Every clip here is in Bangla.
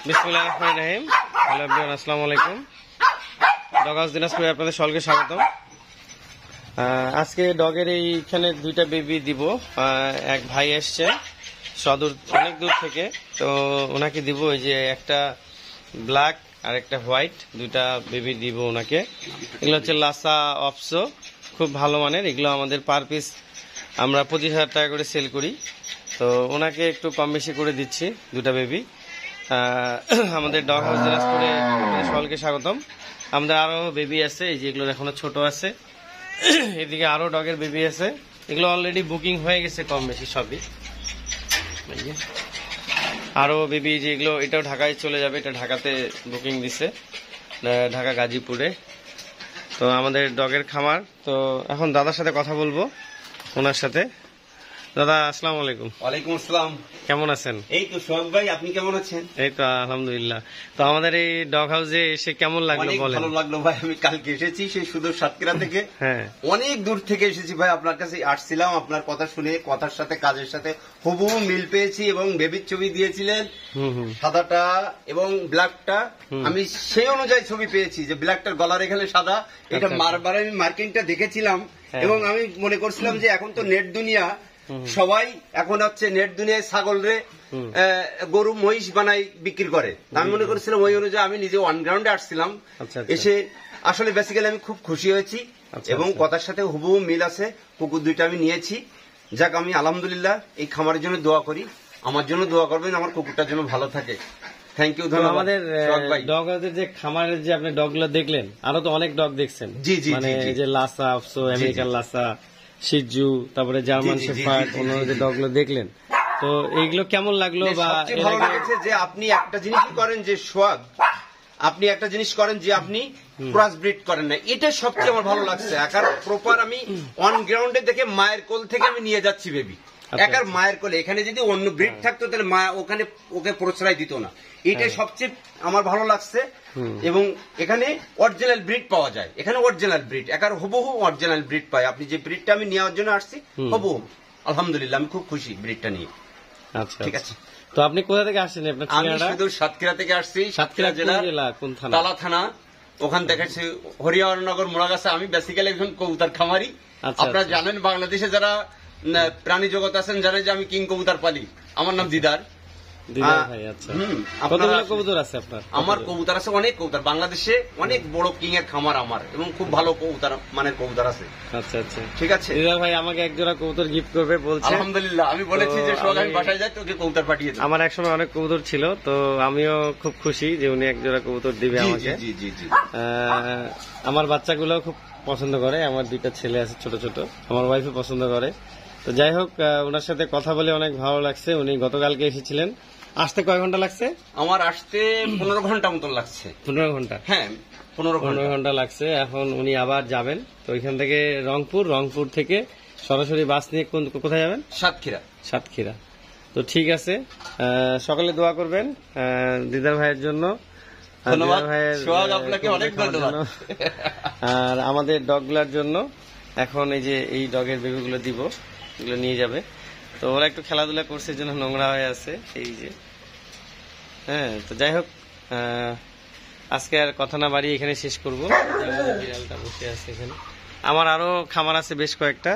বিসমিল্লাহির রহমানির রহিম। হ্যালো এভরিওয়ান, আসসালামু আলাইকুম। ডগ হাউস দিনাজপুরে আপনাদের সকলকে স্বাগতম। আজকে ডগের এইখানে দুইটা বেবি দিব। এক ভাই এসছে অনেক দূর থেকে, তো ওনাকে দিব। ওই যে একটা ব্ল্যাক আর একটা হোয়াইট, দুইটা বেবি দিব ওনাকে। এগুলো হচ্ছে লাসা অপসো, খুব ভালো মানের। এগুলো আমাদের পার পিস আমরা 25,000 টাকা করে সেল করি। তো ওনাকে একটু কম বেশি করে দিচ্ছি দুটা বেবি। আমাদের ডগ হাউস দিনাজপুরে সকলকে স্বাগতম। আমাদের আরো বেবি আছে, এই যে এগুলো এখনো ছোট আছে। এদিকে আরো ডগের বেবি আছে, এগুলো অলরেডি বুকিং হয়ে গেছে কম বেশি সবই। আরো বেবি যেগুলো, এটাও ঢাকায় চলে যাবে, এটা ঢাকাতে বুকিং দিছে, ঢাকা গাজীপুরে। তো আমাদের ডগের খামার। তো এখন দাদার সাথে কথা বলবো, ওনার সাথে। দাদা আসসালামু আলাইকুম। ওয়ালাইকুম আসসালাম। কেমন আছেন? এই তো সোহাগ ভাই, আপনি কেমন আছেন? এই তো আলহামদুলিল্লাহ। তো আমাদের এই ডগ হাউসে এসে কেমন লাগলো বলেন? ভালো লাগলো ভাই। আমি কালকে এসেছি সেই সুদূর সাতক্ষীরা থেকে। হ্যাঁ, অনেক দূর থেকে এসেছি ভাই, আপনার কাছে আসছিলাম। আপনার কথা শুনে, কথার সাথে কাজের সাথে হুবহু মিল পেয়েছি এবং বেবির ছবি দিয়েছিলেন সাদাটা এবং ব্ল্যাকটা। আমি সেই অনুযায়ী ছবি পেয়েছি যে ব্ল্যাকটার গলার এখানে সাদা, এটা মারবার আমি মার্কিংটা দেখেছিলাম এবং আমি মনে করছিলাম যে এখন তো নেট দুনিয়া, সবাই এখন হচ্ছে নেট দুনিয়ায় ছাগল রে গরু মহিষ বানাই বিক্রি করে। আমি মনে করেছিলাম ওই অনুযায়ী আমি নিজে অন গ্রাউন্ডে আসছিলাম। এসে আসলে বেসিক্যালি আমি খুব খুশি হয়েছি এবং কথার সাথে হুবহু মিল আছে। কুকুর দুইটা আমি নিয়েছি। যাক, আমি আলহামদুলিল্লাহ এই খামারের জন্য দোয়া করি, আমার জন্য দোয়া করবেন, আমার কুকুরটার জন্য ভালো থাকে। থ্যাংক ইউ, ধন্যবাদ। আমাদের ডগ হাউসের যে খামারের যে আপনি ডগ গুলো দেখলেন, আরো তো অনেক ডগ দেখছেন। জি জি, মানে যে লাসা অপসো, আমেরিকান লাসা, শিজু, তারপরে জার্মান শেফার্ড, অন্যান্য যে ডগ গুলো দেখলেন, তো এইগুলো কেমন লাগলো? বা ভালো লেগেছে যে আপনি একটা জিনিস করেন, যে সোহাগ আপনি একটা জিনিস করেন যে আপনি ক্রস ব্রিড করেন না, এটা সবচেয়ে আমার ভালো লাগছে। একার প্রপার আমি অন গ্রাউন্ডে দেখে মায়ের কোল থেকে আমি নিয়ে যাচ্ছি বেবি, একার মায়ের কোলে। এখানে যদি অন্য ব্রিড থাকতো তাহলে মা ওখানে ওকে প্রশ্রয় দিত না। এটাই সবচেয়ে আমার ভালো লাগছে। এবং এখানে অরিজিনাল ব্রিড পাওয়া যায়, এখানে অরিজিনাল ব্রিড, একার হুবহু অরিজিনাল ব্রিড পাই। আপনি যে ব্রিডটা আমি নেওয়ার জন্য আসছি হুবহু, আলহামদুলিল্লাহ আমি খুব খুশি ব্রিডটা নিয়ে। আচ্ছা, ঠিক আছে। তো আপনি কোথা থেকে আসছেন? আমি শুধু সাতক্ষীরা থেকে আসছি। সাতক্ষীরা জেলা কোন থানা? তালা থানা। ওখান থেকে হরিহরনগর মোড়াগাছা। আমি বেসিক্যালি একজন কবুতর খামারি। আপনারা জানেন, বাংলাদেশে যারা প্রাণী জগৎ আছেন জানেন যে আমি কিং কবুতর পালি। আমার নাম দিদার। কতগুলো কবুতর আছে আপনার? আমার কবুতর আছে অনেক কবুতর, বাংলাদেশে অনেক বড় কিং এর খামার আমার, এবং খুব ভালো কবুতর মানের কবুতর আছে। আচ্ছা আচ্ছা, ঠিক আছে। দিদার ভাই আমাকে এক জোড়া কবুতর গিফট করবে বলছে। আলহামদুলিল্লাহ, আমি বলেছি যে সোহাগ আমি বাসায় যাই তোকে কবুতর পাঠিয়ে দেব। আমার একসময় অনেক কবুতর ছিল, তো আমিও খুব খুশি যে উনি এক জোড়া কবুতর দিবে আমাকে। জি জি জি। আমার বাচ্চাগুলো খুব পছন্দ করে, আমার দুইটা ছেলে আছে ছোট ছোট, আমার ওয়াইফও পছন্দ করে। তো যাই হোক, ওনার সাথে কথা বলে অনেক ভালো লাগছে। উনি গতকালকে এসেছিলেন। আসতে কয় ঘন্টা লাগছে? আমার আসতে 15 ঘন্টা মতন লাগছে। 15 ঘন্টা? হ্যাঁ, 15 ঘন্টা লাগছে। এখন উনি আবার যাবেন। তো ওইখান থেকে রংপুর থেকে সরাসরি বাস নিয়ে কোথায় যাবেন? সাতক্ষীরা। তো ঠিক আছে, সকালে দোয়া করবেন দিদার ভাইয়ের জন্য। ধন্যবাদ সোহাগ, আপনাকে অনেক ধন্যবাদ। আর আমাদের ডগগুলার জন্য এখন এই যে এই ডগের বেবিগুলো দিব, এগুলো নিয়ে যাবে। তো ওরা একটু খেলাধুলা করছে, জন্য নোংরা হয়ে আছে এই যে। হ্যাঁ, তো যাই হোক, আজকে আর কথা না বাড়িয়ে এখানে শেষ করবো। বিড়ালটা বসে আছে এখানে। আমার আরো খামার আছে বেশ কয়েকটা।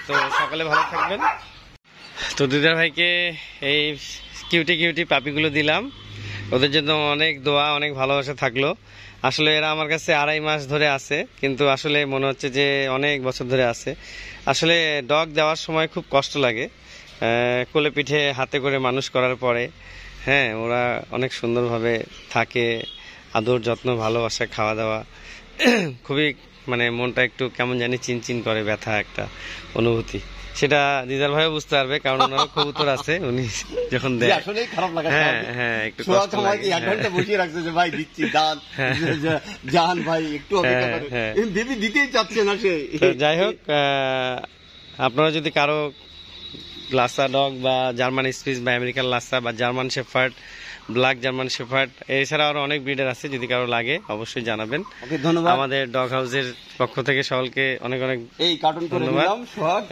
তো সকালে ভালো থাকবেন। তো দিদার ভাইকে এই কিউটি পাপিগুলো দিলাম, ওদের জন্য অনেক দোয়া, অনেক ভালোবাসা থাকলো। আসলে এরা আমার কাছে 2.5 মাস ধরে আছে, কিন্তু আসলে মনে হচ্ছে যে অনেক বছর ধরে আছে। আসলে ডগ দেওয়ার সময় খুব কষ্ট লাগে, কোলে পিঠে হাতে করে মানুষ করার পরে। হ্যাঁ, ওরা অনেক সুন্দরভাবে থাকে, আদর যত্ন, ভালোবাসা, খাওয়া দাওয়া। খুবই মানে মনটা একটু কেমন জানি চিনচিন করে, ব্যথা একটা অনুভূতি। সেটা দিদার ভাইও বুঝতে পারবে, কারণ ওনারও কবুতর আছে। উনি যখন দেয় আসলে খারাপ লাগে। হ্যাঁ, একটু কষ্ট লাগে। 1 ঘন্টা বসিয়ে রাখছে যে ভাই দিচ্ছি, জান ভাই একটু অপেক্ষা করেন, বেবি দিতেই চাচ্ছে না সে। যাই হোক, আপনারা যদি কারো লাসা ডগ বা জার্মান স্পিচ বা আমেরিকান লাসা বা German shepherd, black German shepherd, এছাড়া আরো অনেক ব্রিডার আছে, যদি কারো লাগে অবশ্যই জানাবেন। ধন্যবাদ। আমাদের ডগ হাউসের পক্ষ থেকে সকলকে অনেক অনেক ধন্যবাদ।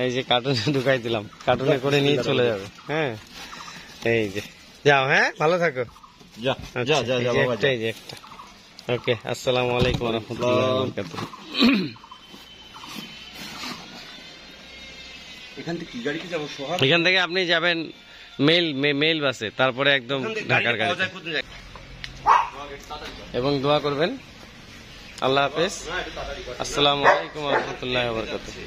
এই যে কার্টুনে ঢুকাই দিলাম, কার্টুনে করে নিয়ে চলে যাবে। হ্যাঁ, এই যে যাও। হ্যাঁ, ভালো থাকো। যা যা যা যা বাবা যা। এই যে একটা। ওকে, আসসালামু আলাইকুম ওয়া রাহমাতুল্লাহি ওয়া বারাকাতুহু। এখান থেকে কি গাড়িতে যাবো সোহাগ? এখান থেকে আপনি যাবেন মেইল বাসে, তারপরে একদম ঢাকার গাড়ি। এবং দোয়া করবেন। আল্লাহ হাফেজ। আসসালামু আলাইকুম ওয়া রাহমাতুল্লাহি ওয়া বারাকাতুহু।